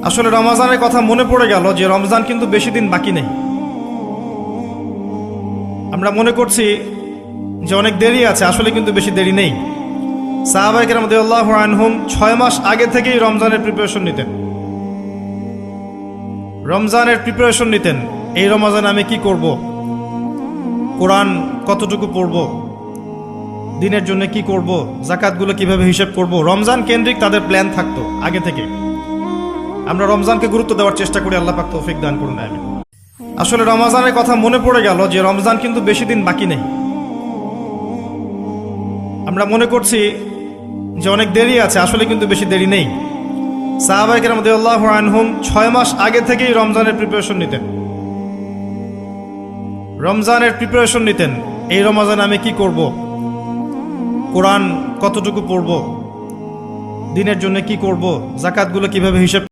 আসলে রমজানের কথা মনে পড়ে গেল যে রমজান কিন্তু বেশি দিন বাকি নেই। আমরা মনে করছি যে অনেক দেরি আছে, আসলে কিন্তু বেশি দেরি নেই। সাহাবায়ে কেরাম রাদিয়াল্লাহু আনহুম 6 মাস আগে থেকেই রমজানের প্রিপারেশন নিতেন। এই রমজানে আমি কি করব, কোরআন কতটুকু পড়ব, দিনের জন্য কি করব, যাকাতগুলো কিভাবে হিসাব করব, রমজান কেন্দ্রিক তাদের প্ল্যান থাকতো আগে থেকে। আমরা রমজানকে গুরুত্ব দেওয়ার চেষ্টা করি, আল্লাহ পাক তৌফিক দান করুন, আমিন। আসলে রমজানের কথা মনে পড়ে গেল যে রমজান কিন্তু বেশি দিন বাকি নেই। আমরা মনে করছি যে অনেক দেরি আছে, আসলে কিন্তু বেশি দেরি নেই। সাহাবায়ে কেরাম রাদিয়াল্লাহু আনহুম 6 মাস আগে থেকেই রমজানের প্রিপারেশন নিতেন। এই রমজানে আমি কি করব, কোরআন কতটুকু পড়ব, দিনের জন্য কি করব, যাকাতগুলো কিভাবে হিসাব